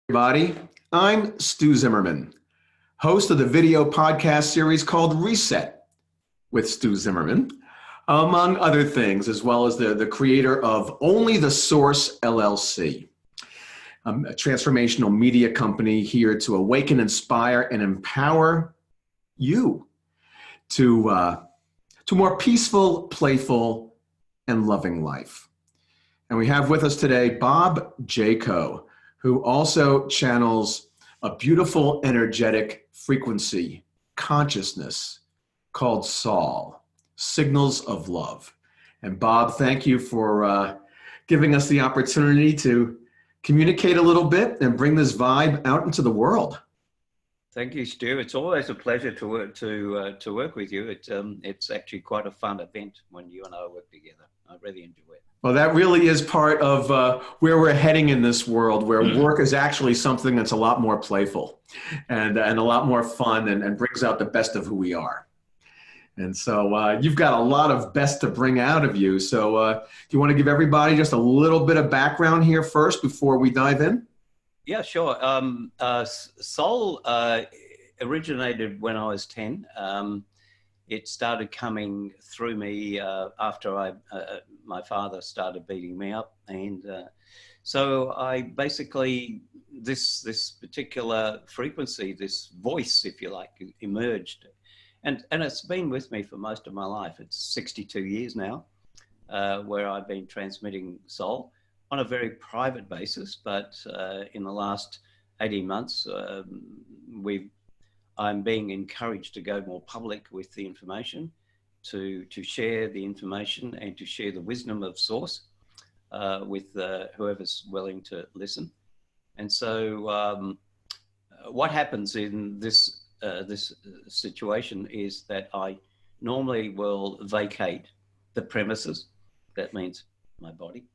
Everybody. I'm Stu Zimmerman, host of the video podcast series called Reset with Stu Zimmerman, among other things, as well as the creator of Only the Source LLC, a transformational media company here to awaken, inspire, and empower you to more peaceful, playful, and loving life. And we have with us today Bob Jayco, who also channels a beautiful, energetic frequency, consciousness called Sol, Signals of Love. And Bob, thank you for giving us the opportunity to communicate a little bit and bring this vibe out into the world. Thank you, Stu. It's always a pleasure to work with you. It's actually quite a fun event when you and I work together. I really enjoy it. Well, that really is part of where we're heading in this world, where work is actually something that's a lot more playful and a lot more fun and brings out the best of who we are. And so you've got a lot of best to bring out of you. So do you want to give everybody just a little bit of background here first before we dive in? Yeah, sure. Soul originated when I was 10. It started coming through me after my father started beating me up, and so I basically this particular frequency, this voice, if you like, emerged, and it's been with me for most of my life. It's 62 years now, where I've been transmitting soul on a very private basis, but in the last 18 months, I'm being encouraged to go more public with the information, to share the information and to share the wisdom of Source with whoever's willing to listen. And so what happens in this situation is that I normally will vacate the premises. That means my body.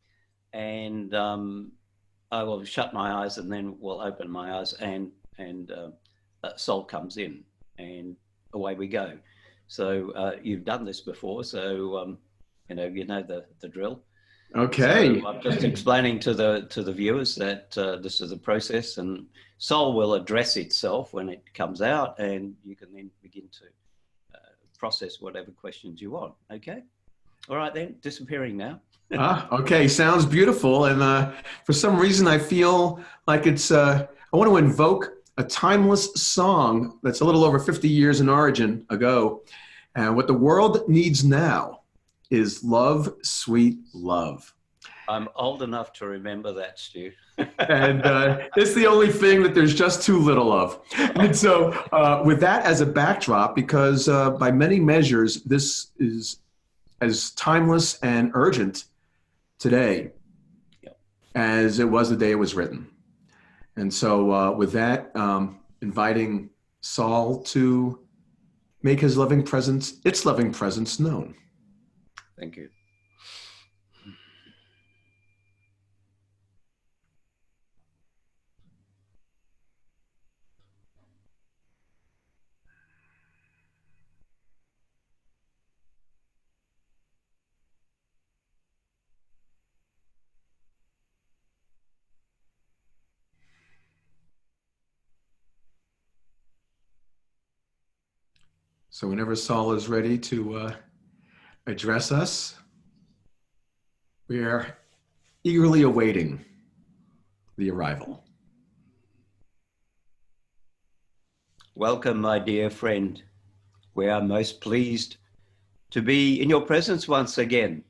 And I will shut my eyes and then will open my eyes and soul comes in and away we go. So you've done this before, so you know the drill. Okay. So I'm just explaining to the viewers that this is a process, and soul will address itself when it comes out, and you can then begin to process whatever questions you want. Okay. All right then. Disappearing now. Okay, sounds beautiful. And for some reason, I feel like I want to invoke a timeless song that's a little over 50 years in origin ago. And what the world needs now is love, sweet love. I'm old enough to remember that, Stu. And it's the only thing that there's just too little of. And so with that as a backdrop, because by many measures, this is as timeless and urgent today as it was the day it was written. And so with that, inviting Saul to make his loving presence, its loving presence known. Thank you. So whenever Saul is ready to address us, we are eagerly awaiting the arrival. Welcome, my dear friend. We are most pleased to be in your presence once again.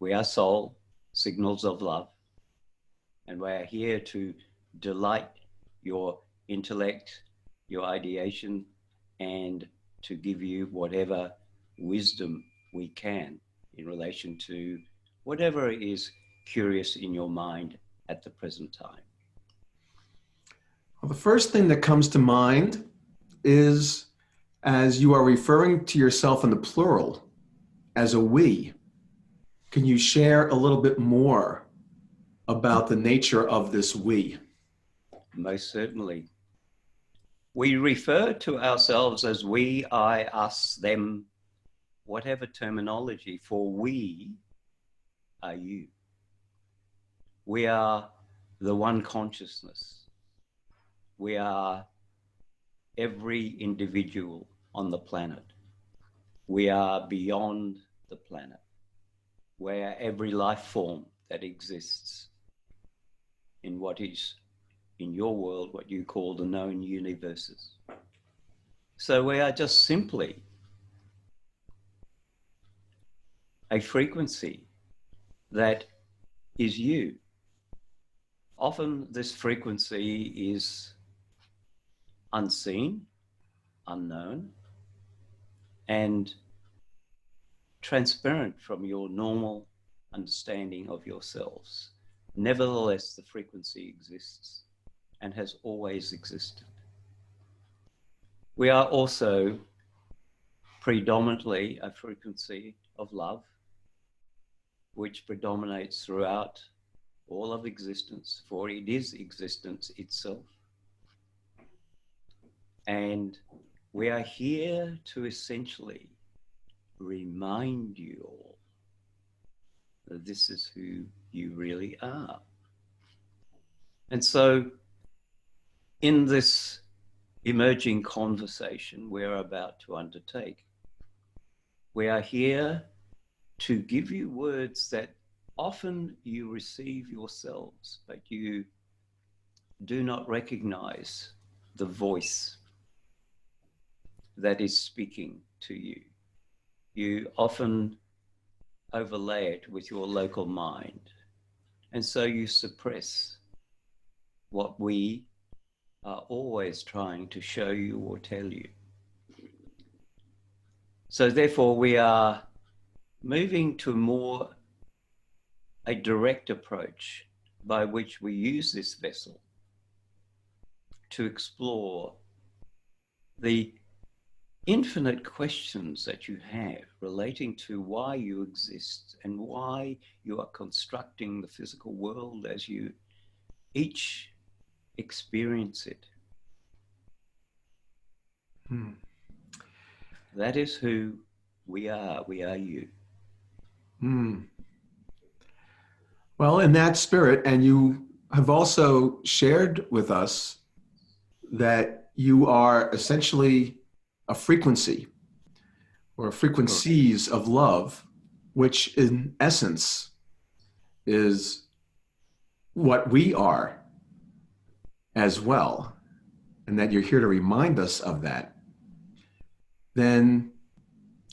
We are Soul, Signals of Love, and we are here to delight your intellect, your ideation, and to give you whatever wisdom we can in relation to whatever is curious in your mind at the present time. Well, the first thing that comes to mind is, as you are referring to yourself in the plural as a we, can you share a little bit more about the nature of this we? Most certainly. We refer to ourselves as we, I, us, them, whatever terminology, for we are you. We are the one consciousness. We are every individual on the planet. We are beyond the planet. We are every life form that exists in what is, in your world, what you call the known universes. So we are just simply a frequency that is you. Often this frequency is unseen, unknown, and transparent from your normal understanding of yourselves. Nevertheless, the frequency exists and has always existed. We are also predominantly a frequency of love, which predominates throughout all of existence, for it is existence itself. And we are here to essentially remind you all that this is who you really are. And so in this emerging conversation we're about to undertake, we are here to give you words that often you receive yourselves, but you do not recognize the voice that is speaking to you. You often overlay it with your local mind. And so you suppress what we are always trying to show you or tell you. So therefore we are moving to a direct approach by which we use this vessel to explore the infinite questions that you have relating to why you exist and why you are constructing the physical world as you each experience it. That is who we are. We are you. Well, in that spirit, and you have also shared with us that you are essentially a frequency or frequencies of love, which in essence is what we are as well, and that you're here to remind us of that, then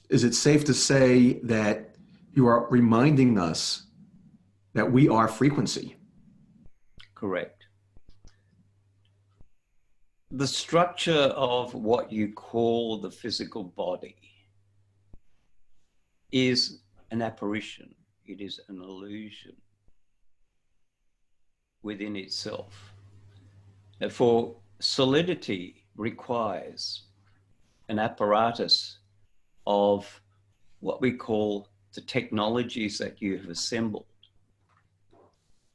is it safe to say that you are reminding us that we are frequency? Correct. The structure of what you call the physical body is an apparition. It is an illusion within itself. Therefore, solidity requires an apparatus of what we call the technologies that you have assembled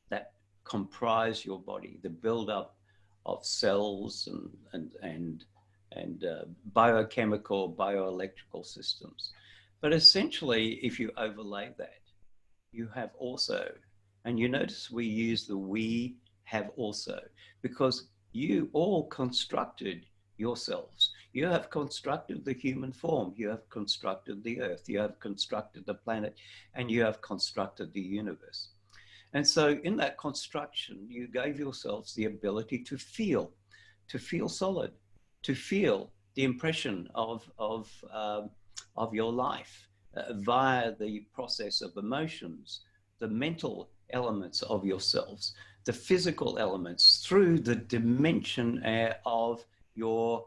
that comprise your body, the buildup of cells and biochemical, bioelectrical systems. But essentially, if you overlay that, you have also, and you notice we use the we have also, because you all constructed yourselves. You have constructed the human form, you have constructed the earth, you have constructed the planet, and you have constructed the universe. And so in that construction, you gave yourselves the ability to feel solid, to feel the impression of your life via the process of emotions, the mental elements of yourselves, the physical elements through the dimension of your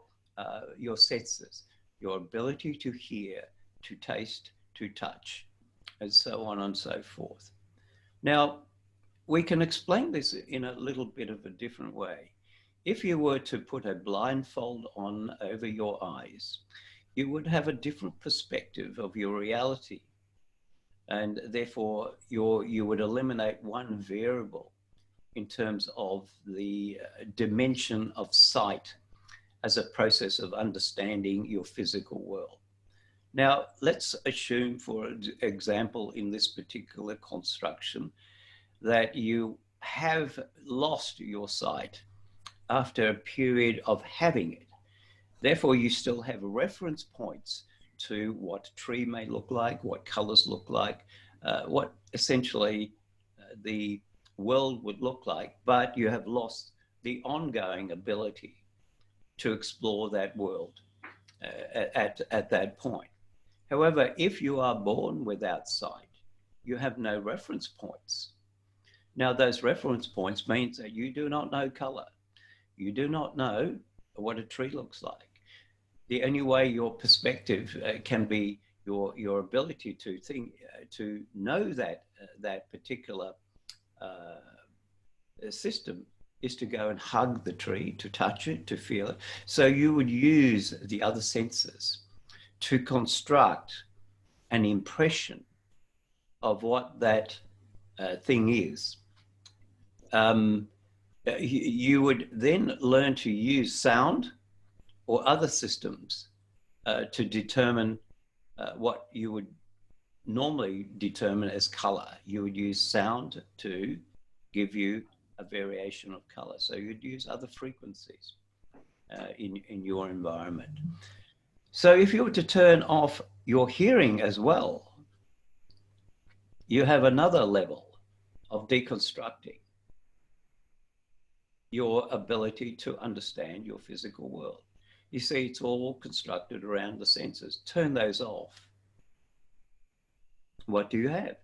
senses, your ability to hear, to taste, to touch, and so on and so forth. Now, we can explain this in a little bit of a different way. If you were to put a blindfold on over your eyes, you would have a different perspective of your reality. And therefore, you would eliminate one variable in terms of the dimension of sight as a process of understanding your physical world. Now, let's assume, for example, in this particular construction, that you have lost your sight after a period of having it. Therefore, you still have reference points to what a tree may look like, what colors look like, what essentially the world would look like, but you have lost the ongoing ability to explore that world at that point. However, if you are born without sight, you have no reference points. Now, those reference points means that you do not know color. You do not know what a tree looks like. The only way your perspective can be your ability to think, to know that particular system is to go and hug the tree, to touch it, to feel it. So you would use the other senses to construct an impression of what that thing is. You would then learn to use sound or other systems to determine what you would normally determine as color. You would use sound to give you a variation of color. So you'd use other frequencies in your environment. So if you were to turn off your hearing as well, you have another level of deconstructing your ability to understand your physical world. You see, it's all constructed around the senses. Turn those off. What do you have?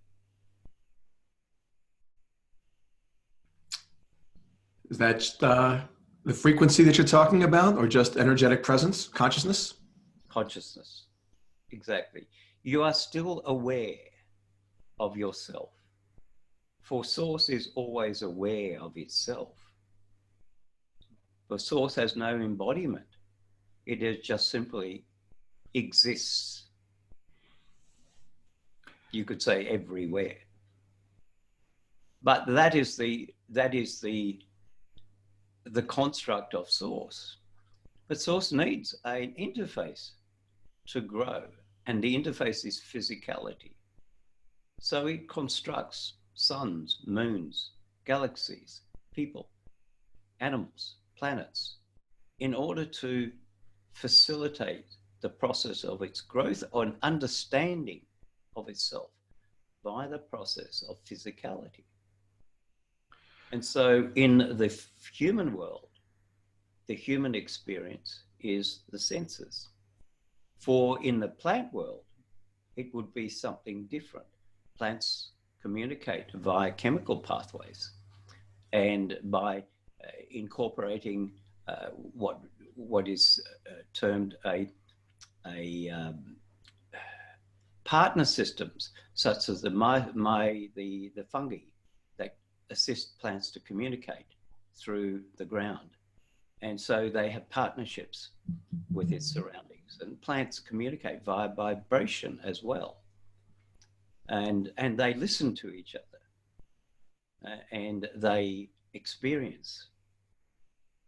Is that the frequency that you're talking about, or just energetic presence, consciousness? Consciousness. Exactly. You are still aware of yourself. For Source is always aware of itself. For Source has no embodiment. It is just simply exists. You could say everywhere. But that is the construct of Source. But Source needs an interface to grow, and the interface is physicality. So it constructs suns, moons, galaxies, people, animals, planets, in order to facilitate the process of its growth or an understanding of itself by the process of physicality. And so in the human world, the human experience is the senses. For in the plant world, it would be something different. Plants communicate via chemical pathways, and by incorporating what is termed a partner systems, such as the fungi that assist plants to communicate through the ground. And so they have partnerships with its surroundings, and plants communicate via vibration as well. And they listen to each other, and they experience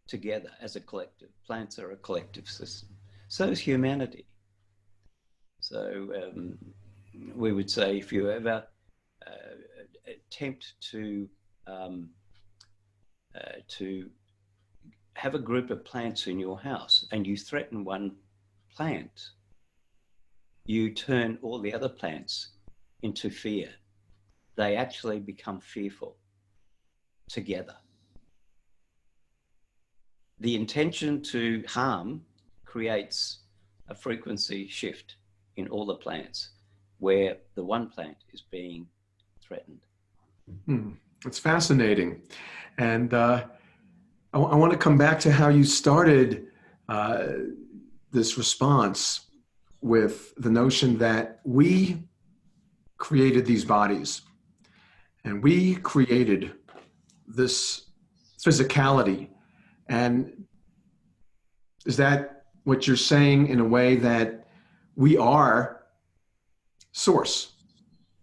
together as a collective. Plants are a collective system. So is humanity. So we would say, if you ever attempt to have a group of plants in your house and you threaten one plant, you turn all the other plants into fear. They actually become fearful together. The intention to harm creates a frequency shift in all the plants where the one plant is being threatened. It's fascinating. And I want to come back to how you started this response with the notion that we created these bodies and we created this physicality. And is that what you're saying, in a way that we are Source,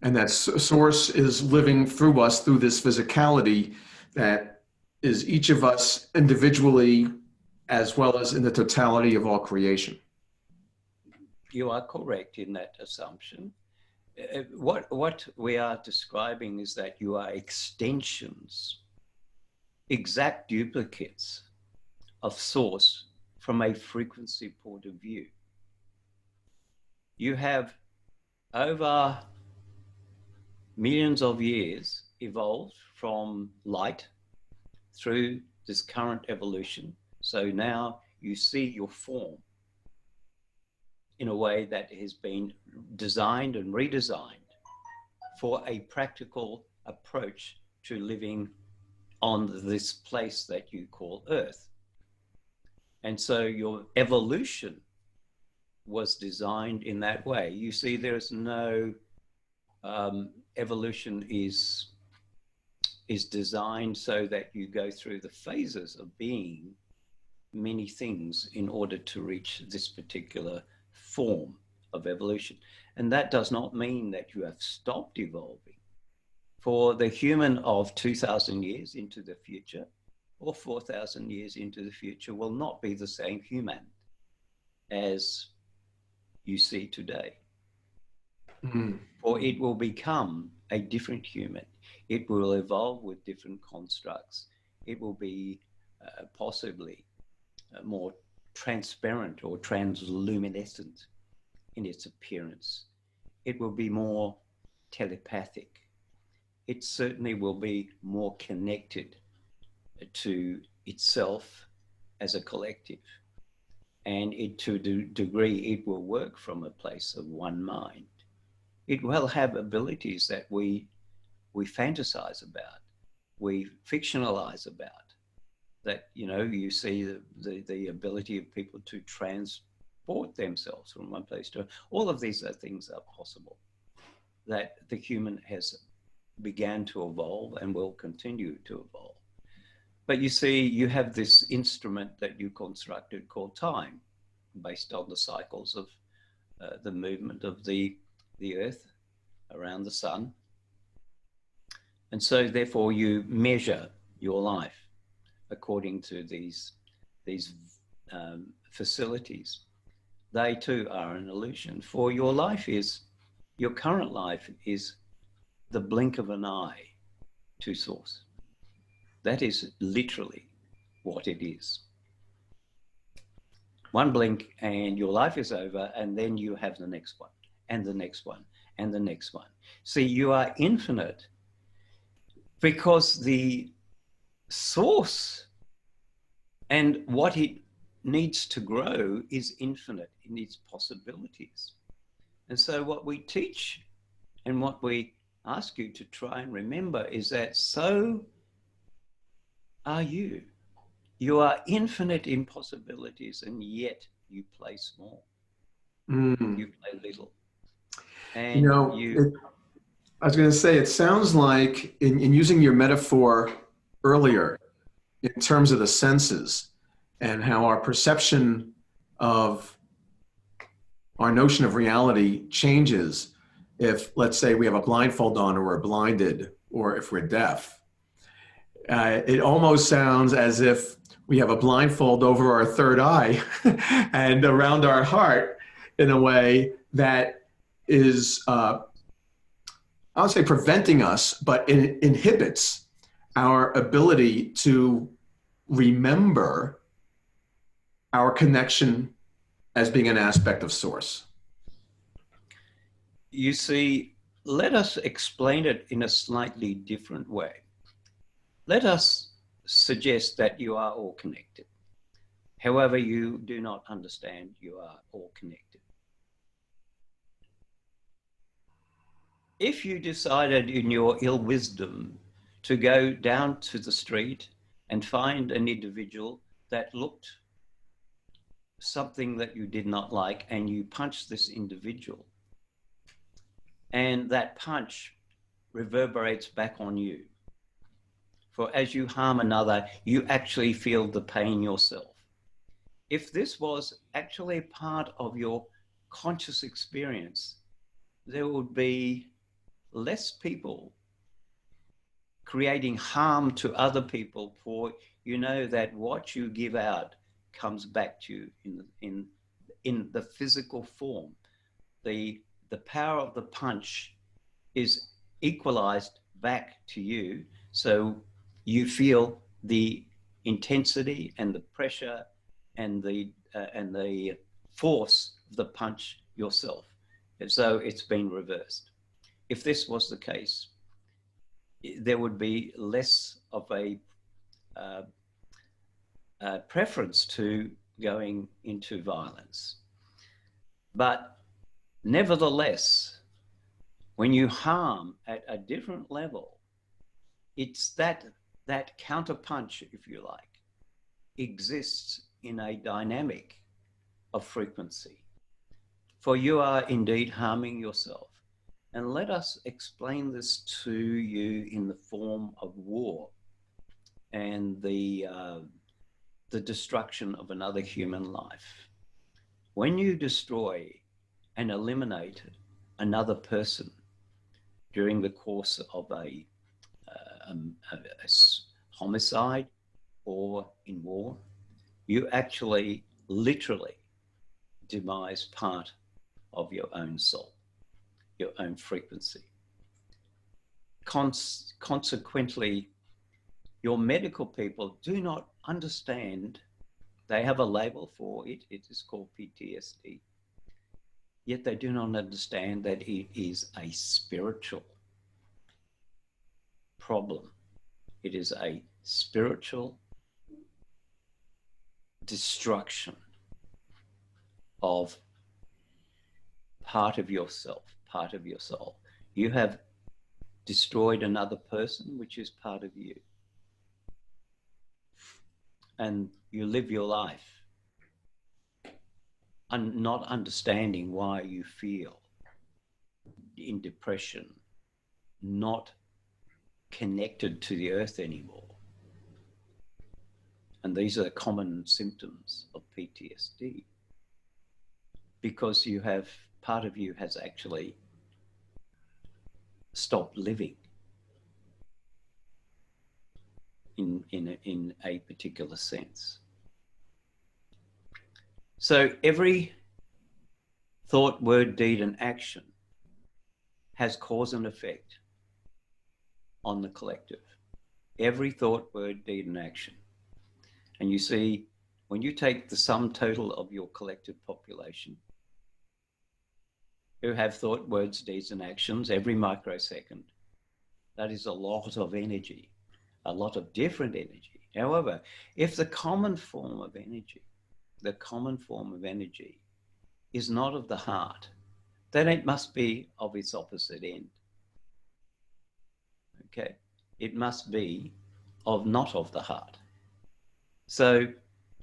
and that Source is living through us through this physicality that is each of us individually as well as in the totality of all creation? You are correct in that assumption. What we are describing is that you are extensions, exact duplicates of source from a frequency point of view. You have over millions of years evolved from light through this current evolution. So now you see your form in a way that has been designed and redesigned for a practical approach to living on this place that you call Earth. And so your evolution was designed in that way. You see, there's no evolution is designed so that you go through the phases of being many things in order to reach this particular form of evolution. And that does not mean that you have stopped evolving. For the human of 2,000 years into the future or 4,000 years into the future will not be the same human as you see today. Mm. For it will become a different human. It will evolve with different constructs. It will be possibly more transparent or transluminescent in its appearance. It will be more telepathic. It certainly will be more connected to itself as a collective. And to a degree, it will work from a place of one mind. It will have abilities that we fantasize about, we fictionalize about. That, you know, you see the ability of people to transport themselves from one place to another. All of these things are possible. That the human has began to evolve and will continue to evolve. But you see, you have this instrument that you constructed called time, based on the cycles of the movement of the Earth around the sun. And so therefore you measure your life according to these facilities. They too are an illusion. For your current life is the blink of an eye to source. That is literally what it is. One blink and your life is over, and then you have the next one, and the next one, and the next one. See, you are infinite because the source and what it needs to grow is infinite in its possibilities. And so what we teach and what we ask you to try and remember is that so are you. You are infinite in possibilities, and yet you play small. Mm. You play little. And You know, I was going to say, it sounds like in using your metaphor earlier, in terms of the senses and how our perception of our notion of reality changes if, let's say, we have a blindfold on or we're blinded or if we're deaf. It almost sounds as if we have a blindfold over our third eye and around our heart in a way that is, I would say preventing us, but it inhibits our ability to remember our connection as being an aspect of source. you see, let us explain it in a slightly different way. Let us suggest that you are all connected. However, you do not understand you are all connected. If you decided in your ill wisdom to go down to the street and find an individual that looked something that you did not like, and you punched this individual, and that punch reverberates back on you. For as you harm another, you actually feel the pain yourself. If this was actually part of your conscious experience, there would be less people creating harm to other people, for you know that what you give out comes back to you in the physical form. The power of the punch is equalized back to you, so you feel the intensity and the pressure and the force of the punch yourself, as though it's been reversed. If this was the case, there would be less of a preference to going into violence. But nevertheless, when you harm at a different level, it's that counterpunch, if you like, exists in a dynamic of frequency. For you are indeed harming yourself. And let us explain this to you in the form of war and the destruction of another human life. When you destroy and eliminate another person during the course of a homicide or in war, you actually literally demise part of your own soul, your own frequency. Consequently, your medical people do not understand. They have a label for it. It is called PTSD. Yet they do not understand that it is a spiritual problem. It is a spiritual destruction of part of yourself, part of your soul. You have destroyed another person, which is part of you. And you live your life not understanding why you feel in depression, not connected to the earth anymore. And these are the common symptoms of PTSD, because you have, part of you has actually stopped living in a particular sense. So every thought, word, deed, and action has cause and effect on the collective. Every thought, word, deed, and action. And you see, when you take the sum total of your collective population, who have thought, words, deeds, and actions every microsecond, that is a lot of energy, a lot of different energy. However, if the common form of energy is not of the heart, then it must be of its opposite end. Okay? It must be not of the heart. So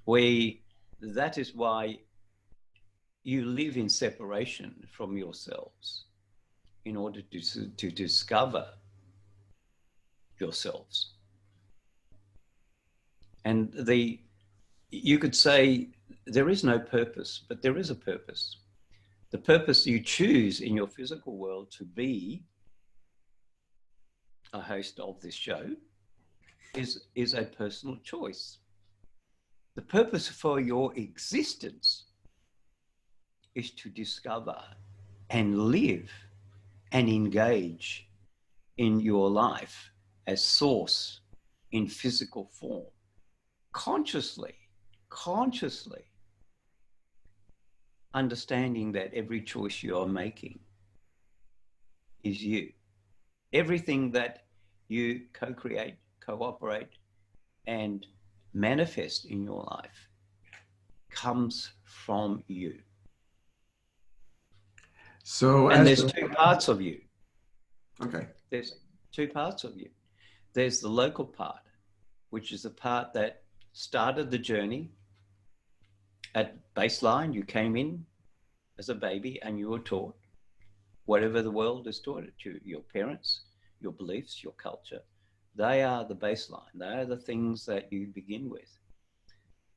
that is why you live in separation from yourselves in order to discover yourselves. And you could say there is no purpose, but there is a purpose. The purpose you choose in your physical world to be a host of this show is a personal choice. The purpose for your existence is to discover and live and engage in your life as source in physical form, consciously understanding that every choice you are making is you. Everything that you co-create, cooperate, and manifest in your life comes from you. And there's two parts of you. Okay. There's two parts of you. There's the local part, which is the part that started the journey. At baseline, you came in as a baby and you were taught whatever the world has taught it to, your parents, your beliefs, your culture. They are the baseline. They are the things that you begin with.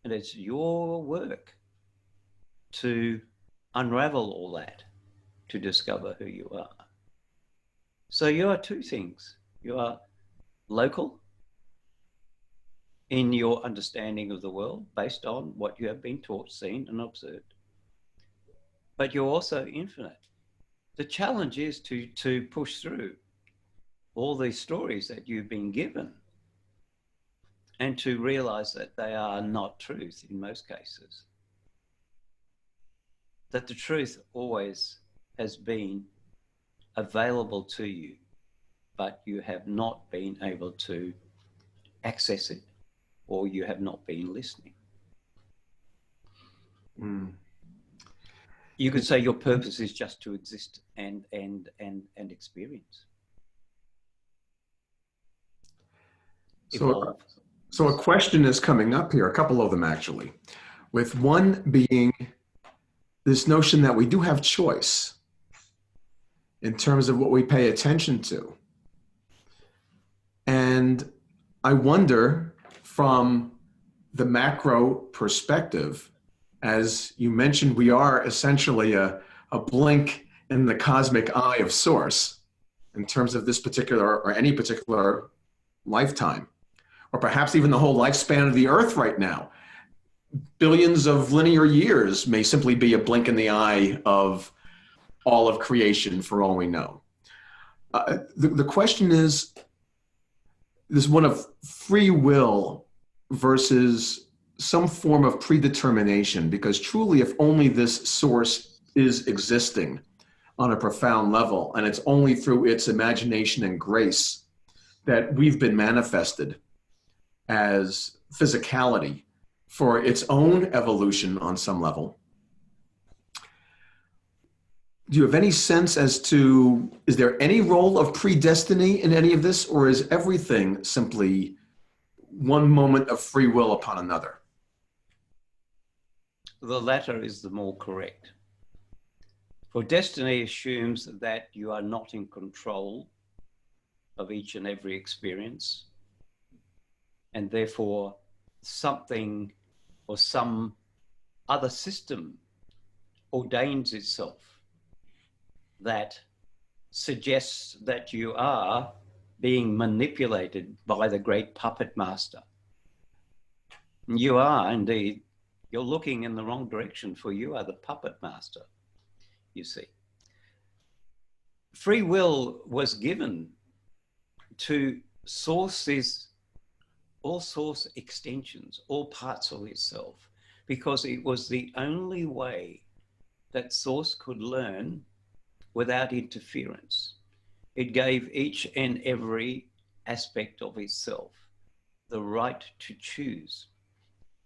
And it's your work to unravel all that, to discover who you are. So you are two things. You are local in your understanding of the world based on what you have been taught, seen, and observed. But you're also infinite. The challenge is to push through all these stories that you've been given and to realize that they are not truth in most cases. That the truth always has been available to you, but you have not been able to access it, or you have not been listening. Mm. You could say your purpose is just to exist and experience, So, evolve. so a question is coming up here, a couple of them actually, with one being this notion that we do have choice in terms of what we pay attention to. And I wonder from the macro perspective, as you mentioned, we are essentially a blink in the cosmic eye of source in terms of this particular or any particular lifetime, or perhaps even the whole lifespan of the earth right now. Billions of linear years may simply be a blink in the eye of all of creation for all we know. The question is this one of free will versus some form of predetermination, because truly, if only this source is existing on a profound level, and it's only through its imagination and grace that we've been manifested as physicality for its own evolution on some level. Do you have any sense as to, is there any role of predestiny in any of this, or is everything simply one moment of free will upon another? The latter is the more correct. For destiny assumes that you are not in control of each and every experience, and therefore something or some other system ordains itself that suggests that you are being manipulated by the great puppet master. You are indeed, you're looking in the wrong direction, for you are the puppet master, you see. Free will was given to sources, all source extensions, all parts of itself, because it was the only way that source could learn without interference. It gave each and every aspect of itself the right to choose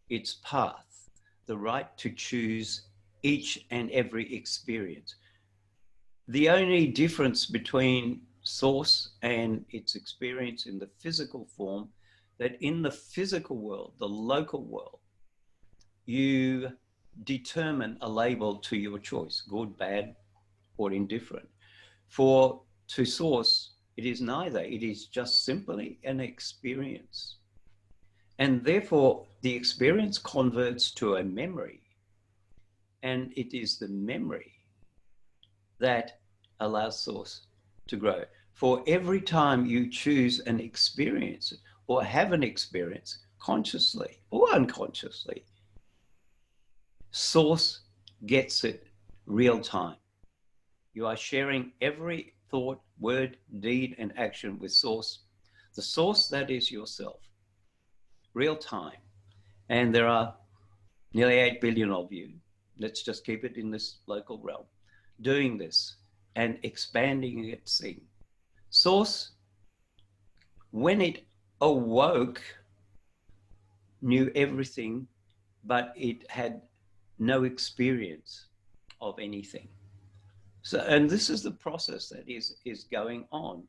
its path, the right to choose each and every experience. The only difference between source and its experience in the physical form, that in the physical world, the local world, you determine a label to your choice, good, bad, or indifferent. For to source, it is neither. It is just simply an experience. And therefore, the experience converts to a memory. And it is the memory that allows source to grow. For every time you choose an experience or have an experience, consciously or unconsciously, source gets it real time. You are sharing every thought, word, deed, and action with source. The source that is yourself, real time. And there are nearly 8 billion of you. Let's just keep it in this local realm, doing this and expanding its thing. Source, when it awoke, knew everything, but it had no experience of anything. So, and this is the process that is going on.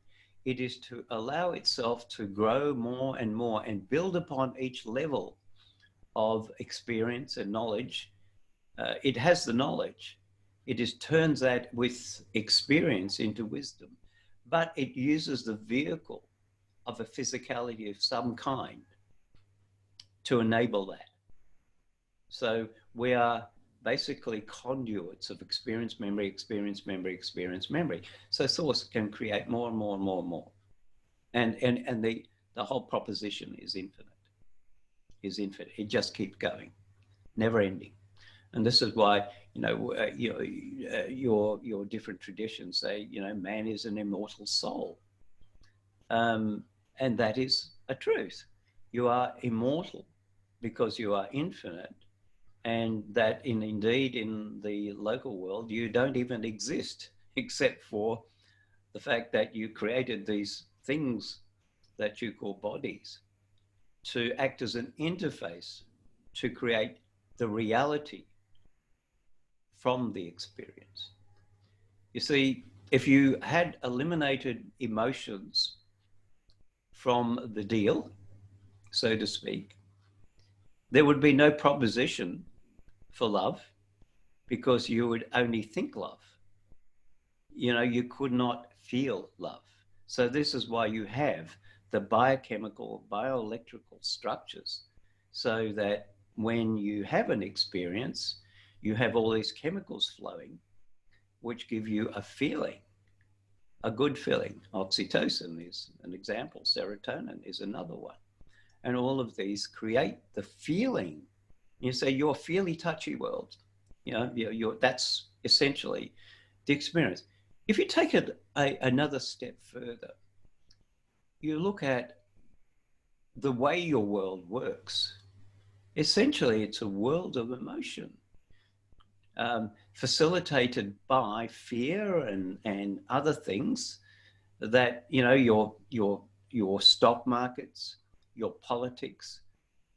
It is to allow itself to grow more and more and build upon each level of experience and knowledge. It has the knowledge. It just turns that with experience into wisdom, but it uses the vehicle of a physicality of some kind to enable that. So we are basically conduits of experience, memory, experience, memory, experience, memory. So source can create more and more and more and more. And the whole proposition is infinite, It just keeps going, never ending. And this is why, your different traditions say, man is an immortal soul. And that is a truth. You are immortal because you are infinite, and that indeed in the local world, you don't even exist except for the fact that you created these things that you call bodies to act as an interface to create the reality from the experience. You see, if you had eliminated emotions from the deal, so to speak, there would be no proposition for love because you would only think love. You know, you could not feel love. So this is why you have the biochemical, bioelectrical structures, so that when you have an experience, you have all these chemicals flowing, which give you a feeling, a good feeling. Oxytocin is an example. Serotonin is another one. And all of these create the feeling. You say your feely touchy world, you know, that's essentially the experience. If you take it another step further, you look at the way your world works. Essentially, it's a world of emotion, facilitated by fear and other things that, you know, your stock markets, your politics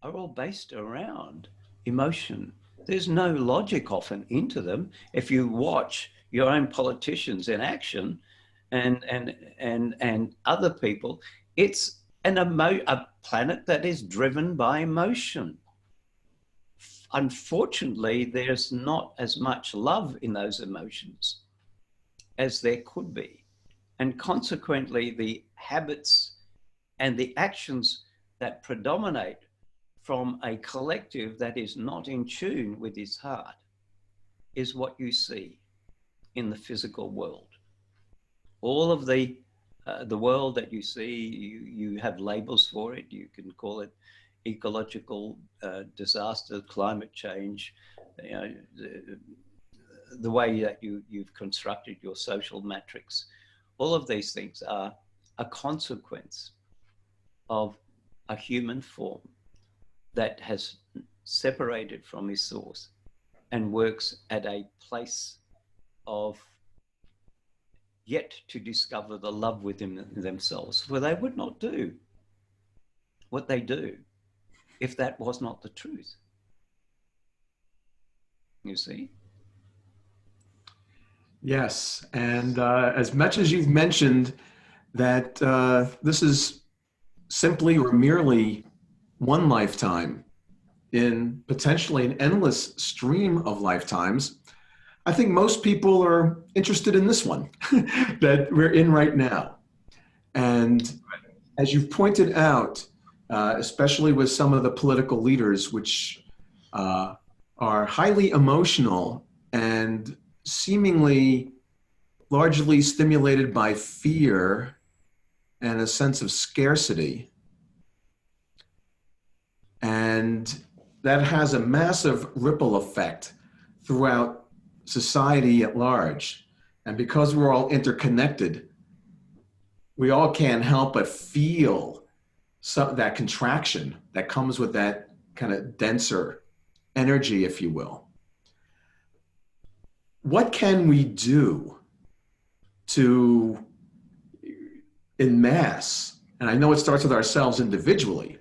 are all based around emotion. There's no logic often into them. If you watch your own politicians in action and other people, it's a planet that is driven by emotion. Unfortunately, there's not as much love in those emotions as there could be. And consequently, the habits and the actions that predominate from a collective that is not in tune with his heart is what you see in the physical world. All of the world that you see, you have labels for it. You can call it ecological disaster, climate change, you know, the way that you've constructed your social matrix. All of these things are a consequence of a human form that has separated from his source and works at a place of yet to discover the love within themselves, for they would not do what they do if that was not the truth. You see? Yes. And as much as you've mentioned that this is simply or merely one lifetime in potentially an endless stream of lifetimes, I think most people are interested in this one that we're in right now. And as you've pointed out, especially with some of the political leaders, which are highly emotional and seemingly largely stimulated by fear and a sense of scarcity. And that has a massive ripple effect throughout society at large. And because we're all interconnected, we all can't help but feel that contraction that comes with that kind of denser energy, if you will. What can we do to, en masse, and I know it starts with ourselves individually,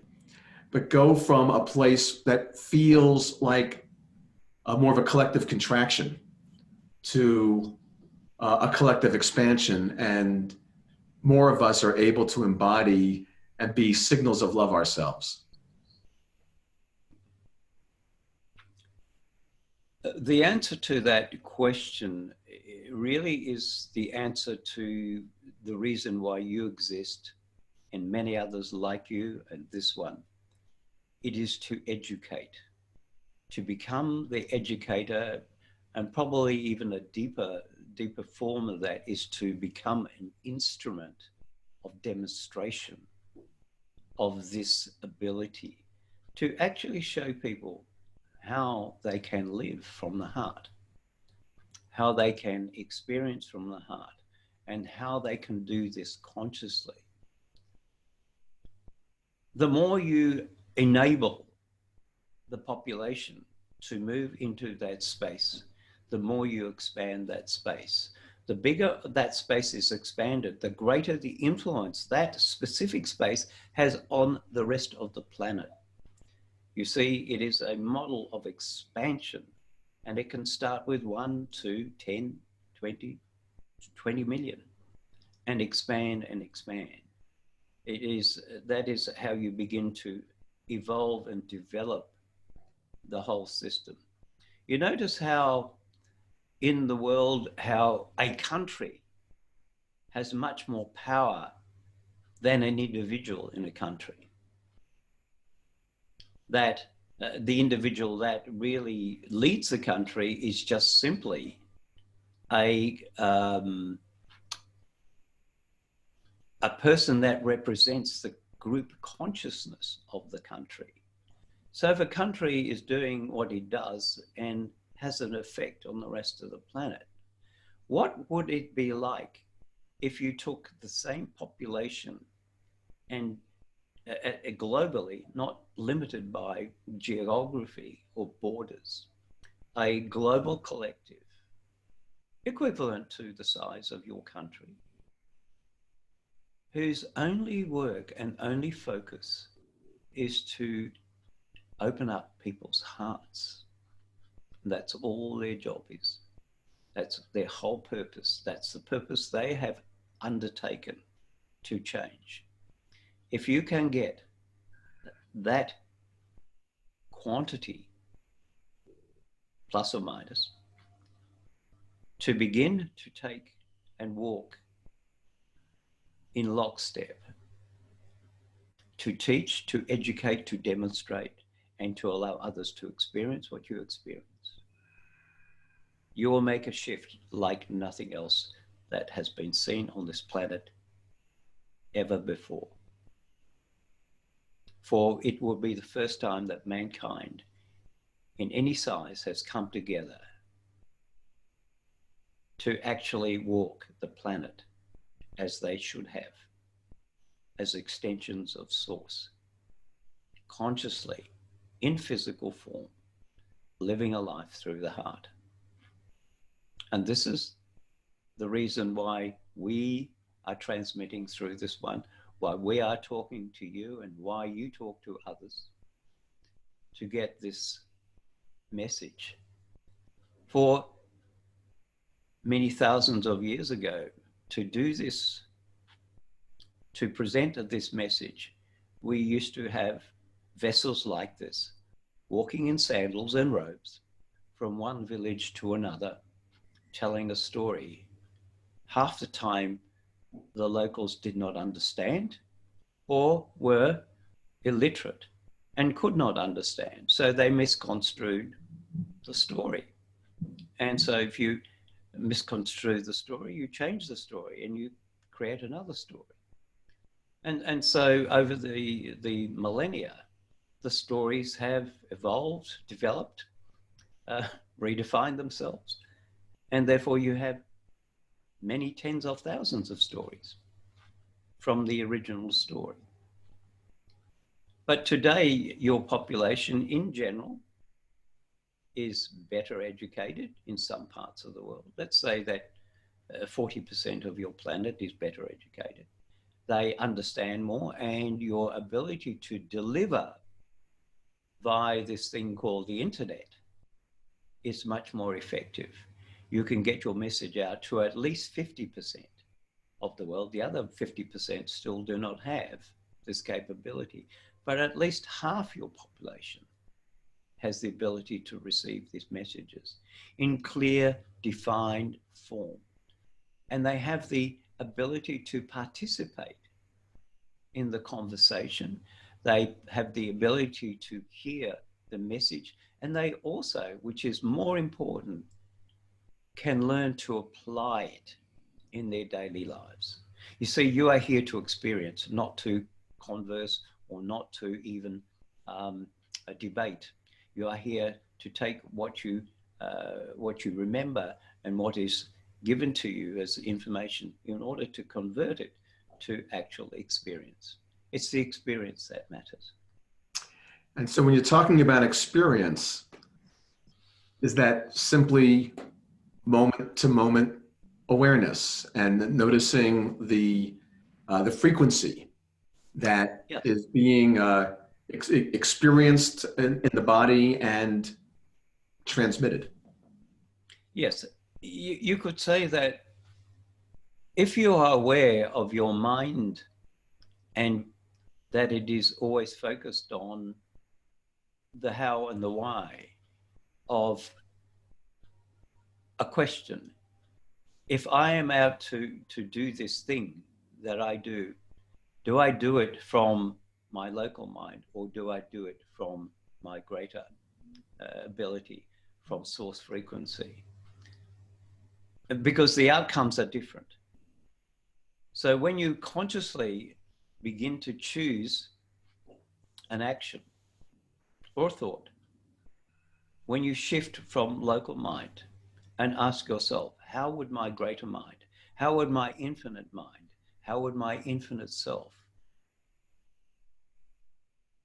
but go from a place that feels like more of a collective contraction to a collective expansion, and more of us are able to embody and be signals of love ourselves? The answer to that question really is the answer to the reason why you exist and many others like you and this one. It is to educate, to become the educator, and probably even a deeper form of that is to become an instrument of demonstration of this ability to actually show people how they can live from the heart, how they can experience from the heart, and how they can do this consciously. the more you enable the population to move into that space, the more you expand that space. The bigger that space is expanded, the greater the influence that specific space has on the rest of the planet. You see, it is a model of expansion, and it can start with 1, 2, 10, 20, 20 million, and expand and expand. That is how you begin to evolve and develop the whole system. You notice how in the world, how a country has much more power than an individual in a country. That the individual that really leads the country is just simply a person that represents the group consciousness of the country. So if a country is doing what it does and has an effect on the rest of the planet, what would it be like if you took the same population and globally, not limited by geography or borders, a global collective equivalent to the size of your country, whose only work and only focus is to open up people's hearts. That's all their job is. That's their whole purpose. That's the purpose they have undertaken to change. If you can get that quantity, plus or minus, to begin to take and walk in lockstep, to teach, to educate, to demonstrate, and to allow others to experience what you experience, you will make a shift like nothing else that has been seen on this planet ever before. For it will be the first time that mankind in any size has come together to actually walk the planet as they should have, as extensions of Source, consciously, in physical form, living a life through the heart. And this is the reason why we are transmitting through this one, why we are talking to you, and why you talk to others, to get this message. For many thousands of years ago, to do this, to present this message, we used to have vessels like this, walking in sandals and robes from one village to another, telling a story. Half the time, the locals did not understand or were illiterate and could not understand. So they misconstrued the story. And so if you misconstrue the story, you change the story and you create another story. And so over the millennia, the stories have evolved, developed, redefined themselves. And therefore you have many tens of thousands of stories from the original story. But today, your population in general is better educated in some parts of the world. Let's say that 40% of your planet is better educated. They understand more, and your ability to deliver via this thing called the internet is much more effective. You can get your message out to at least 50% of the world. The other 50% still do not have this capability, but at least half your population has the ability to receive these messages in clear, defined form. And they have the ability to participate in the conversation. They have the ability to hear the message. And they also, which is more important, can learn to apply it in their daily lives. You see, you are here to experience, not to converse or not to even debate. You are here to take what you remember and what is given to you as information in order to convert it to actual experience. It's the experience that matters. And so when you're talking about experience, is that simply moment to moment awareness and noticing the frequency that Yeah. is being experienced in the body and transmitted? Yes. You could say that if you are aware of your mind and that it is always focused on the how and the why of a question. If I am out to do this thing that I do I do it from my local mind, or do I do it from my greater ability, from source frequency? Because the outcomes are different. So when you consciously begin to choose an action or thought, when you shift from local mind and ask yourself, how would my greater mind, how would my infinite mind, how would my infinite self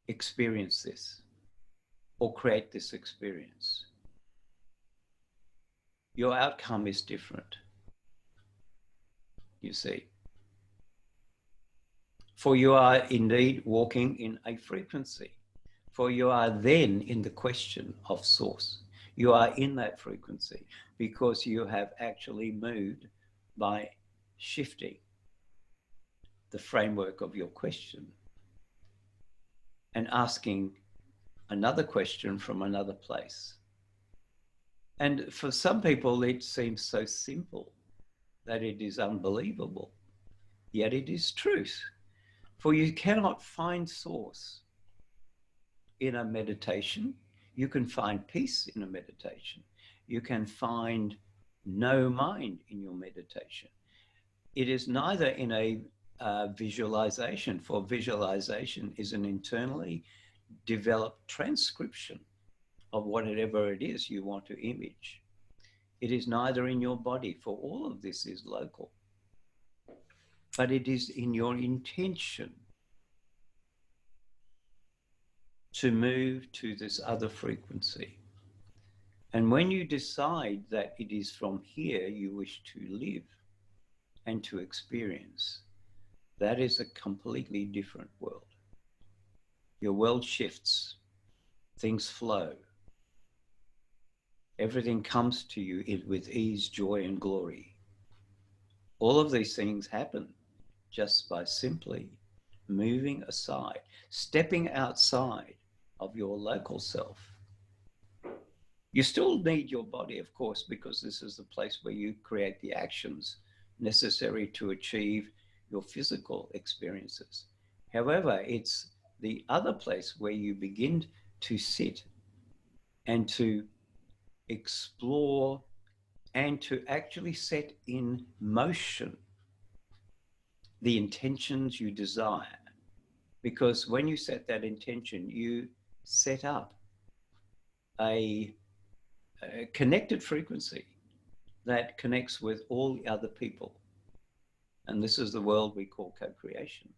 experience this or create this experience? Your outcome is different, you see. For you are indeed walking in a frequency. For you are then in the question of source. You are in that frequency because you have actually moved by shifting the framework of your question and asking another question from another place. And for some people, it seems so simple that it is unbelievable, yet it is truth. For you cannot find source in a meditation. You can find peace in a meditation. You can find no mind in your meditation. It is neither in a visualization, for visualization is an internally developed transcription of whatever it is you want to image. It is neither in your body, for all of this is local, but it is in your intention to move to this other frequency. And when you decide that it is from here you wish to live and to experience, that is a completely different world. Your world shifts, things flow. Everything comes to you with ease, joy, and glory. All of these things happen just by simply moving aside, stepping outside of your local self. You still need your body, of course, because this is the place where you create the actions necessary to achieve your physical experiences. However, it's the other place where you begin to sit and to explore and to actually set in motion the intentions you desire. Because when you set that intention, you set up a connected frequency that connects with all the other people. And this is the world we call co-creation.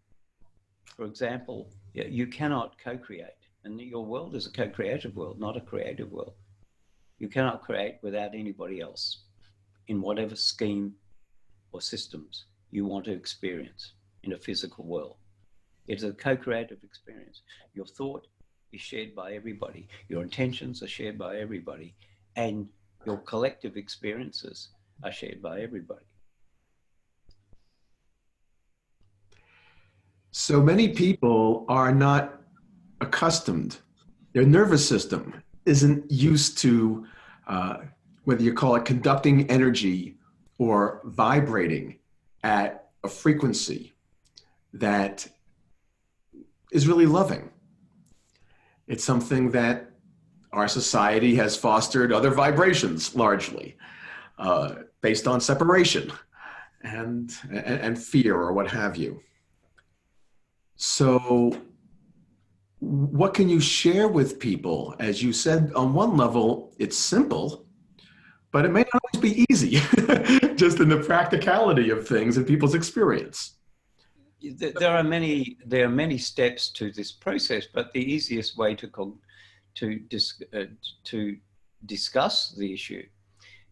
For example, you cannot co-create, and your world is a co-creative world, not a creative world. You cannot create without anybody else in whatever scheme or systems you want to experience in a physical world. It's a co-creative experience. Your thought is shared by everybody. Your intentions are shared by everybody. And your collective experiences are shared by everybody. So many people are not accustomed. Their nervous system isn't used to whether you call it conducting energy or vibrating at a frequency that is really loving. It's something that our society has fostered other vibrations largely based on separation and fear or what have you. So what can you share with people? As you said, on one level, it's simple, but it may not always be easy, just in the practicality of things and people's experience. there are many steps to this process, but the easiest way to discuss the issue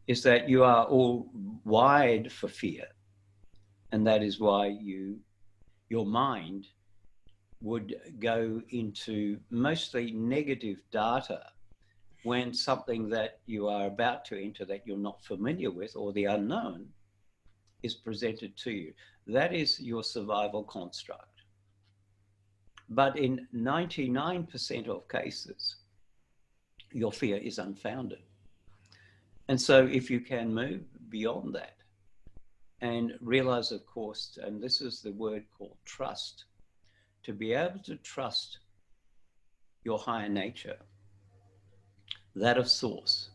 is that you are all wired for fear, and that is why your mind would go into mostly negative data when something that you are about to enter that you're not familiar with, or the unknown, is presented to you. That is your survival construct. But in 99% of cases, your fear is unfounded. And so if you can move beyond that and realize, of course, and this is the word called trust, to be able to trust your higher nature, that of Source,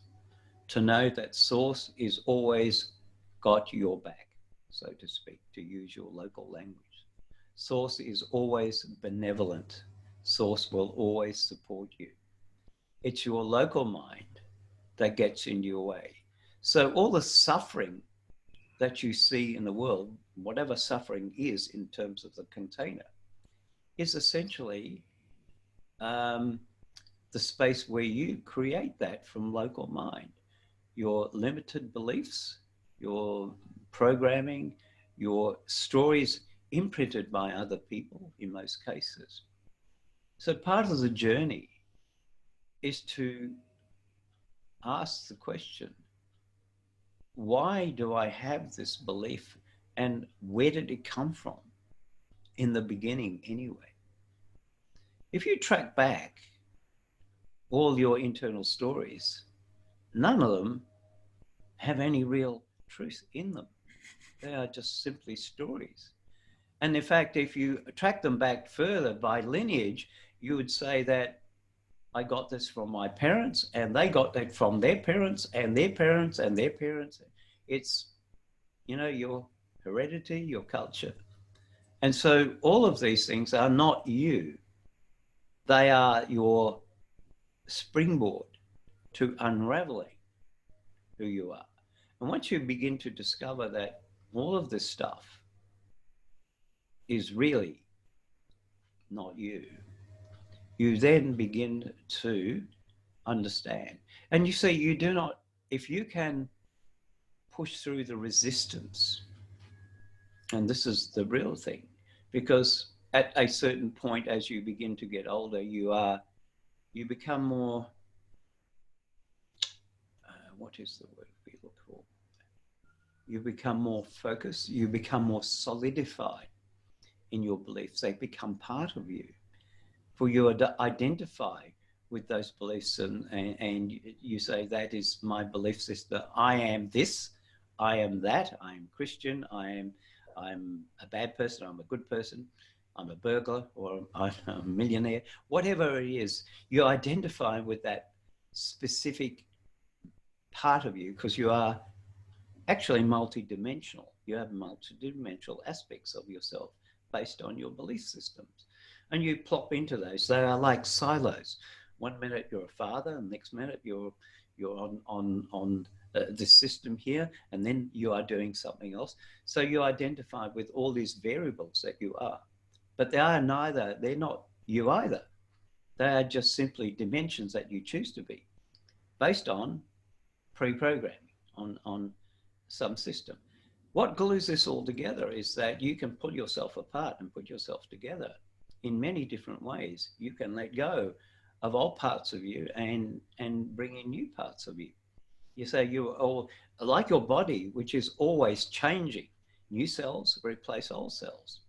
to know that Source is always got your back, so to speak, to use your local language. Source is always benevolent. Source will always support you. It's your local mind that gets in your way. So all the suffering that you see in the world, whatever suffering is in terms of the container, is essentially the space where you create that from local mind. Your limited beliefs, your programming, your stories imprinted by other people in most cases. So part of the journey is to ask the question, why do I have this belief, and where did it come from in the beginning anyway? If you track back all your internal stories, none of them have any real truth in them. They are just simply stories. And in fact, if you track them back further by lineage, you would say that I got this from my parents, and they got that from their parents and their parents and their parents. It's, your heredity, your culture. And so all of these things are not you. They are your springboard to unraveling who you are. And once you begin to discover that all of this stuff is really not you, you then begin to understand. And you see, you do not, if you can push through the resistance, and this is the real thing, because at a certain point, as you begin to get older, you become more, what is the word we look for? You become more focused, you become more solidified in your beliefs. They become part of you. For you to identify with those beliefs, and you say, that is my belief system. I am this, I am that, I am Christian, I'm a bad person, I'm a good person, I'm a burglar, or I'm a millionaire, whatever it is, you identify with that specific part of you, because you are actually multidimensional. You have multidimensional aspects of yourself based on your belief systems. And you plop into those. They are like silos. One minute you're a father, and next minute you're on this system here, and then you are doing something else. So you identify with all these variables that you are, but they're not you either. They are just simply dimensions that you choose to be based on pre-programming on some system. What glues this all together is that you can pull yourself apart and put yourself together in many different ways. You can let go of old parts of you and bring in new parts of you. You say you're all like your body, which is always changing. New cells replace old cells.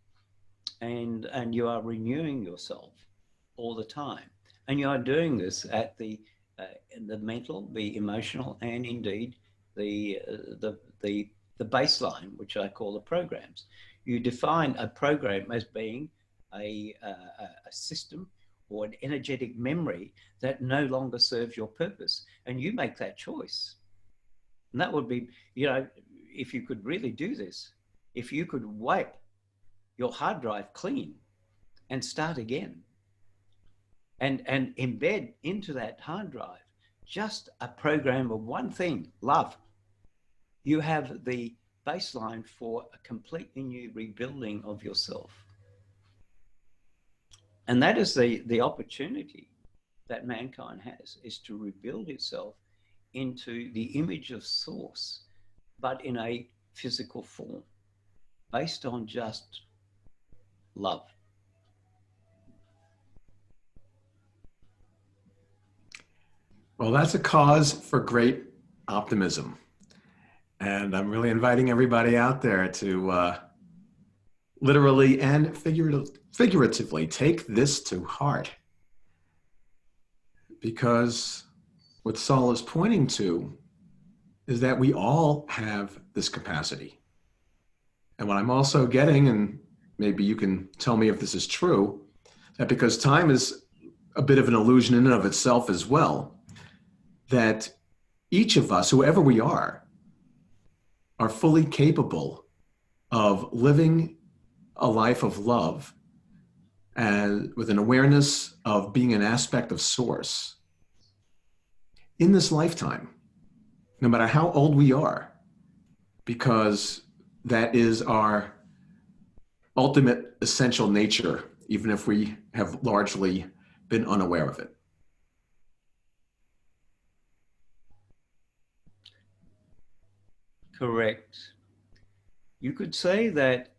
And you are renewing yourself all the time. And you are doing this at the mental, the emotional, and indeed the baseline, which I call the programs. You define a program as being a system or an energetic memory that no longer serves your purpose, and you make that choice. And that would be, if you could really do this, if you could wipe your hard drive clean and start again, and embed into that hard drive just a program of one thing, love, you have the baseline for a completely new rebuilding of yourself. And that is the opportunity that mankind has, is to rebuild itself into the image of source, but in a physical form, based on just love. Well, that's a cause for great optimism. And I'm really inviting everybody out there to literally and figuratively take this to heart. Because what Saul is pointing to is that we all have this capacity. And what I'm also getting, and maybe you can tell me if this is true, that because time is a bit of an illusion in and of itself as well, that each of us, whoever we are fully capable of living a life of love and with an awareness of being an aspect of source in this lifetime, no matter how old we are, because that is our ultimate essential nature, even if we have largely been unaware of it. Correct. You could say that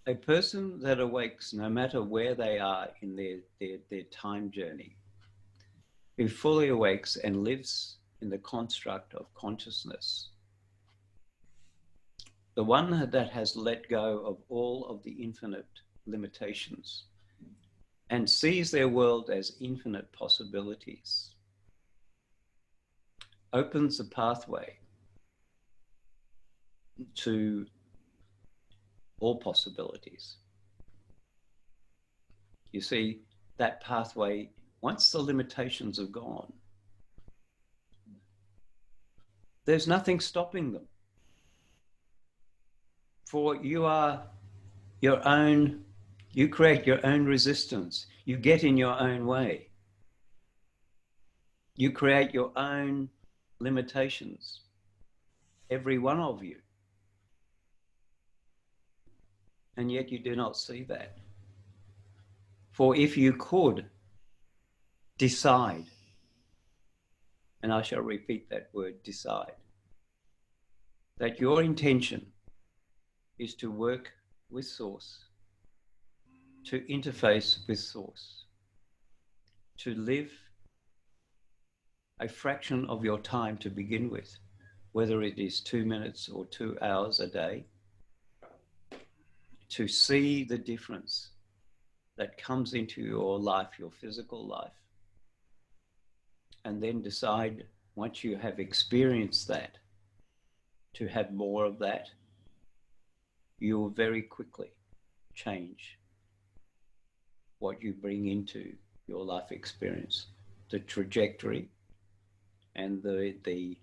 a person that awakes, no matter where they are in their time journey, who fully awakes and lives in the construct of consciousness, the one that has let go of all of the infinite limitations and sees their world as infinite possibilities, opens a pathway to all possibilities. You see, that pathway, once the limitations are gone, there's nothing stopping them. For you are your own, you create your own resistance. You get in your own way. You create your own limitations, every one of you. And yet you do not see that. For if you could decide, and I shall repeat that word, decide, that your intention is to work with Source, to interface with Source, to live a fraction of your time to begin with, whether it is 2 minutes or 2 hours a day, to see the difference that comes into your life, your physical life, and then decide, once you have experienced that, to have more of that, you will very quickly change what you bring into your life experience. The trajectory and the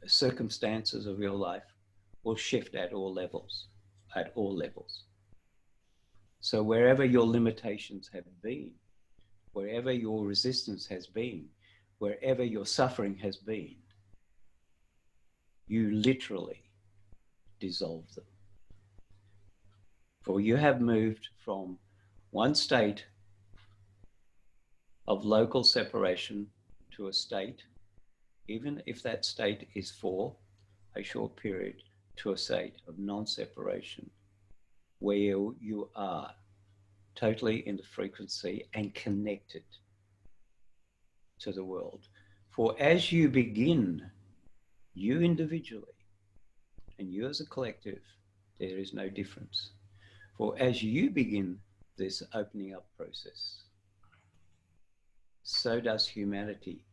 circumstances of your life will shift at all levels, at all levels. So wherever your limitations have been, wherever your resistance has been, wherever your suffering has been, you literally dissolve them. For you have moved from one state of local separation to a state, even if that state is for a short period, to a state of non-separation, where you are totally in the frequency and connected to the world. For as you begin, you individually and you as a collective, there is no difference. For as you begin this opening up process, so does humanity.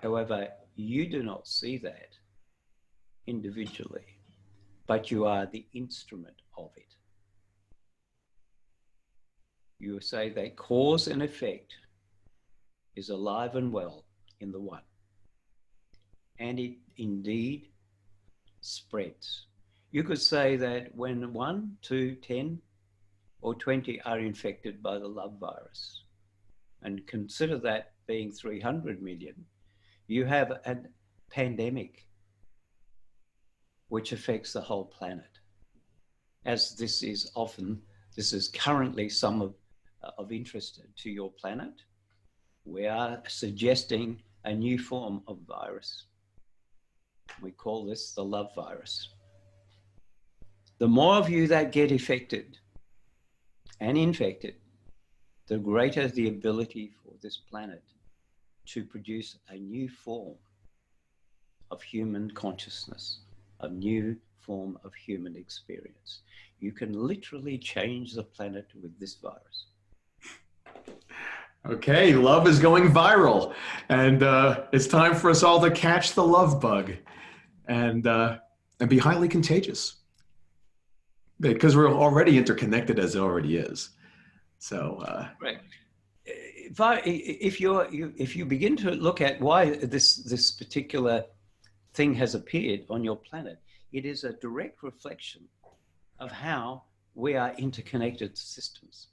However, you do not see that individually, but you are the instrument of it. You say that cause and effect is alive and well in the one, and it indeed spreads. You could say that when 1, 2, 10, or 20 are infected by the love virus, and consider that being 300 million, you have a pandemic which affects the whole planet, as this is often this is currently some of interest to your planet. We are suggesting a new form of virus. We call this the love virus. The more of you that get affected and infected, the greater the ability for this planet to produce a new form of human consciousness, a new form of human experience. You can literally change the planet with this virus. Okay, love is going viral, and it's time for us all to catch the love bug, and be highly contagious, because we're already interconnected as it already is. So, right. If you begin to look at why this particular thing has appeared on your planet, it is a direct reflection of how we are interconnected systems.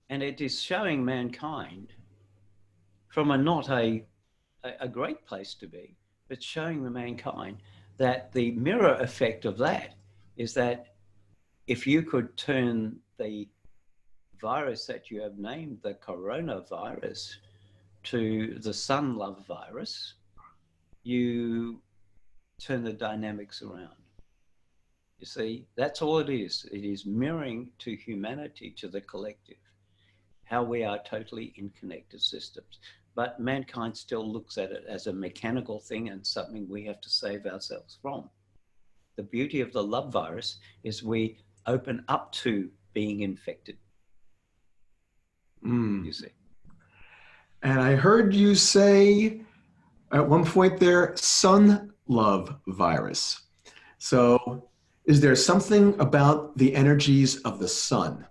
And it is showing mankind from not a great place to be, but showing the mankind that the mirror effect of that is that if you could turn the virus that you have named the coronavirus to the sun love virus, you turn the dynamics around. You see, that's all it is. It is mirroring to humanity, to the collective, how we are totally in connected systems. But mankind still looks at it as a mechanical thing and something we have to save ourselves from. The beauty of the love virus is we open up to being infected. You see. And I heard you say at one point there, sun love virus. So is there something about the energies of the sun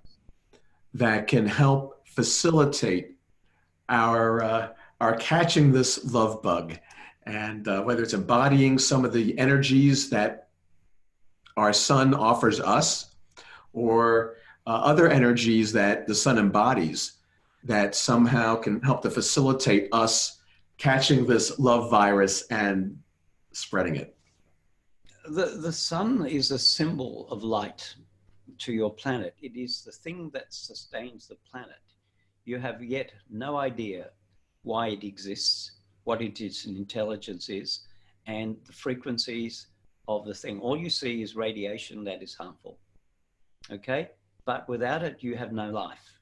that can help facilitate our catching this love bug? And whether it's embodying some of the energies that our sun offers us, or other energies that the sun embodies that somehow can help to facilitate us catching this love virus and spreading it. The sun is a symbol of light to your planet. It is the thing that sustains the planet. You have yet no idea why it exists, what its intelligence is, and the frequencies of the thing. All you see is radiation that is harmful. Okay? But without it, you have no life.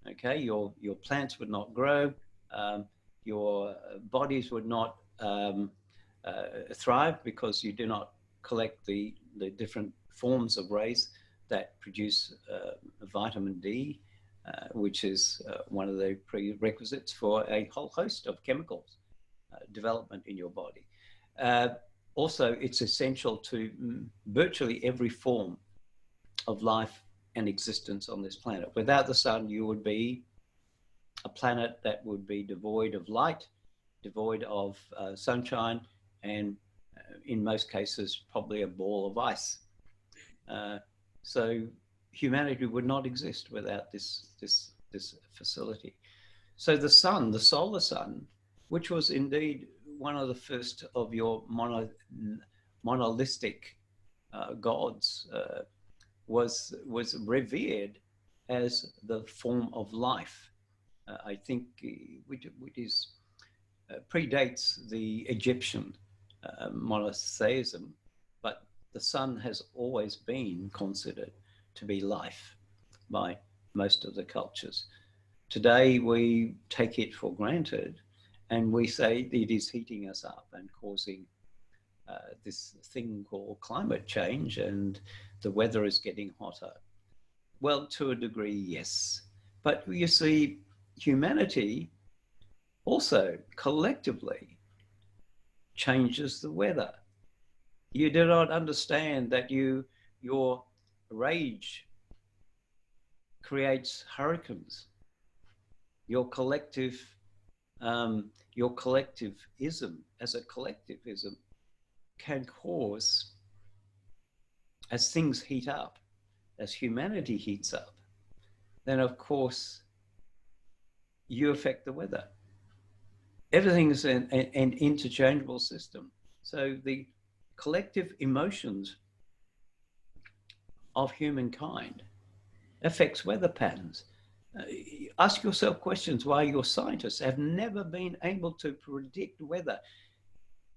Okay? Your plants would not grow. Your bodies would not thrive, because you do not collect the different forms of rays that produce vitamin D, which is one of the prerequisites for a whole host of chemicals development in your body. Also, it's essential to virtually every form of life and existence on this planet. Without the sun, you would be a planet that would be devoid of light, devoid of sunshine, and in most cases, probably a ball of ice. So humanity would not exist without this facility. So the sun, the solar sun, which was indeed one of the first of your monolithic gods, was revered as the form of life. I think which is predates the Egyptian monotheism, but the sun has always been considered to be life by most of the cultures. Today we take it for granted, and we say it is heating us up and causing this thing called climate change, and the weather is getting hotter. Well, to a degree, yes. But you see, humanity also collectively changes the weather. You do not understand that your rage creates hurricanes. Your collectivism as a collectivism can cause, as things heat up, as humanity heats up, then of course you affect the weather. Everything is an interchangeable system. So the collective emotions of humankind affects weather patterns. Ask yourself questions why your scientists have never been able to predict weather.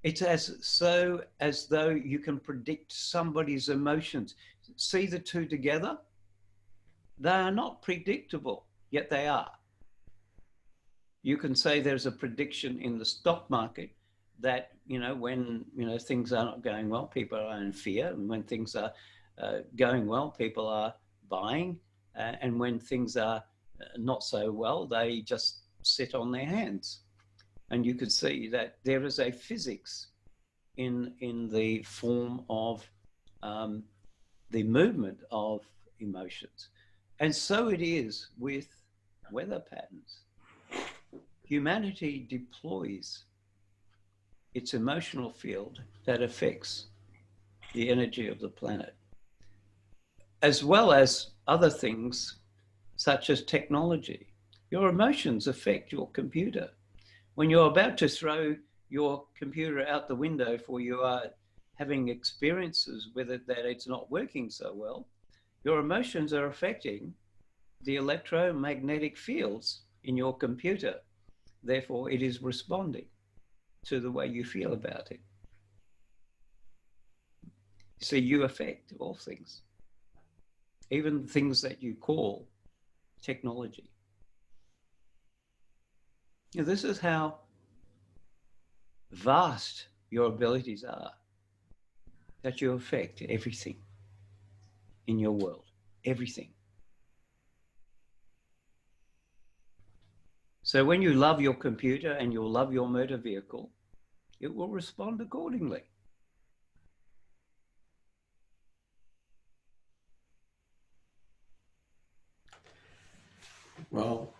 It's as though you can predict somebody's emotions. See the two together? They are not predictable, yet they are. You can say there's a prediction in the stock market that, when, things are not going well, people are in fear. And when things are going well, people are buying. And when things are not so well, they just sit on their hands. And you could see that there is a physics in the form of the movement of emotions. And so it is with weather patterns. Humanity deploys its emotional field that affects the energy of the planet, as well as other things such as technology. Your emotions affect your computer. When you're about to throw your computer out the window for you are having experiences with it that it's not working so well, your emotions are affecting the electromagnetic fields in your computer. Therefore, it is responding to the way you feel about it. So you affect all things, even things that you call technology. This is how vast your abilities are, that you affect everything in your world, everything. So when you love your computer and you'll love your motor vehicle, it will respond accordingly. Well,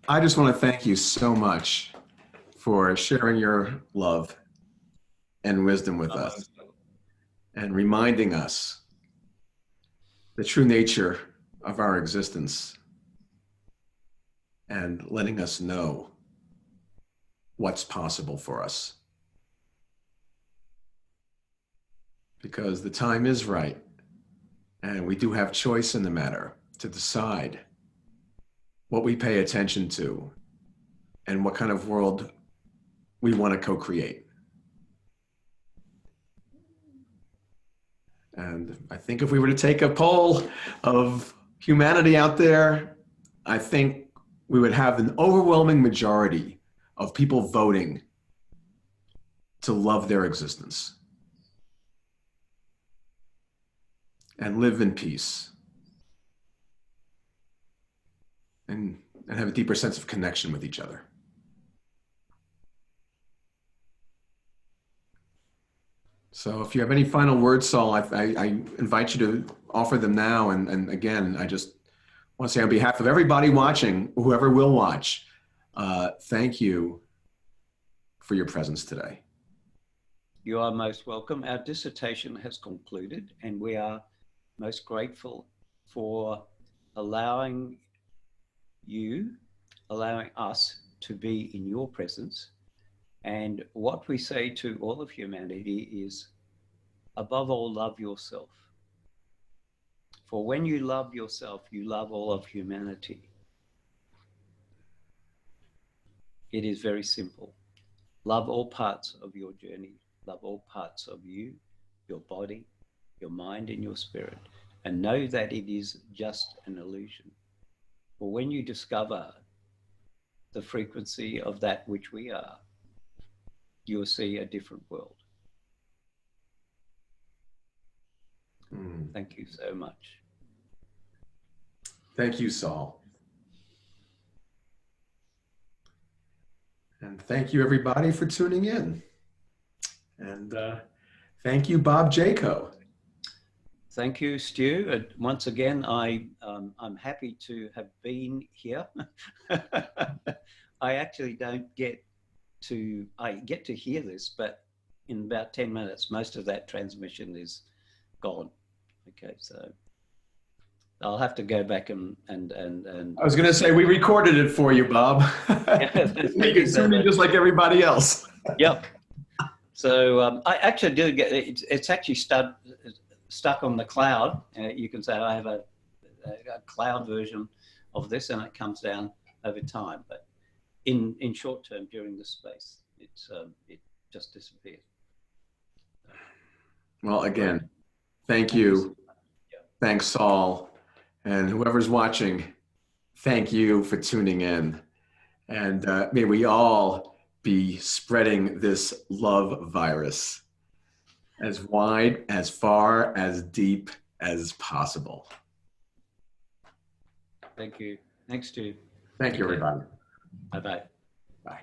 I just want to thank you so much for sharing your love and wisdom with us and reminding us the true nature of our existence and letting us know what's possible for us. Because the time is right, and we do have choice in the matter to decide what we pay attention to and what kind of world we want to co-create. And I think if we were to take a poll of humanity out there, I think we would have an overwhelming majority of people voting to love their existence and live in peace and have a deeper sense of connection with each other. So if you have any final words, Saul, I invite you to offer them now. And again, I just want to say on behalf of everybody watching, whoever will watch, thank you for your presence today. You are most welcome. Our dissertation has concluded, and we are most grateful for allowing us to be in your presence. And what we say to all of humanity is, above all, love yourself. For when you love yourself, you love all of humanity. It is very simple. Love all parts of your journey. Love all parts of you, your body, your mind, and your spirit. And know that it is just an illusion. For when you discover the frequency of that which we are, you'll see a different world. Thank you so much. Thank you, Saul. And thank you, everybody, for tuning in. And thank you, Bob Jayco. Thank you, Stu. Once again, I'm happy to have been here. I actually don't get to hear this, but in about 10 minutes, most of that transmission is gone. Okay, so I'll have to go back and I was going to say, we recorded it for you, Bob. You can tune in just like everybody else. Yep. So I actually do get it's actually stuck on the cloud. You can say I have a cloud version of this, and it comes down over time. But in short term, during this space, it just disappears. Well, again, thank you. Thanks, Saul. And whoever's watching, thank you for tuning in. And may we all be spreading this love virus as wide, as far, as deep as possible. Thank you. Thanks, Stu. Thank you, everybody. Bye-bye. Bye.